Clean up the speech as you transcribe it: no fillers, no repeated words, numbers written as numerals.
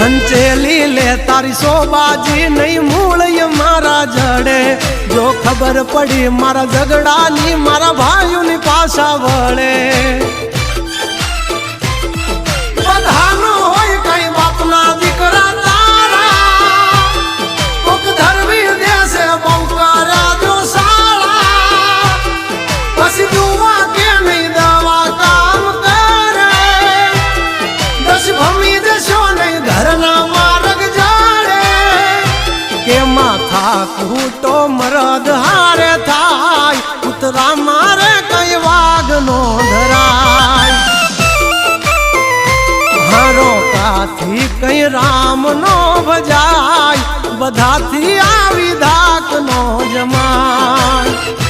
હંચેલી લે તારી શોબાજી નહીં મૂળ મારા જડે જો ખબર પડી મારા ઝઘડાની મારા ભાઈઓની પાછા વળે બધાનો હોય કઈ બાપના દીકરા તારા કોક ધરવી દેશે બહુ કર્યા જો સાળા પછી દુવા કે નહીં દવા કામ કરે દસ ભમી જશો નહીં ઘરના માર્ગ જાડે કે માથા કૂટો મરદ હારે થાય ઉતરા મારે કઈ વાઘ નો ધરાય હારો કાથી કઈ રામ નો ભજાય બધાથી આવી ધાક નો જમાય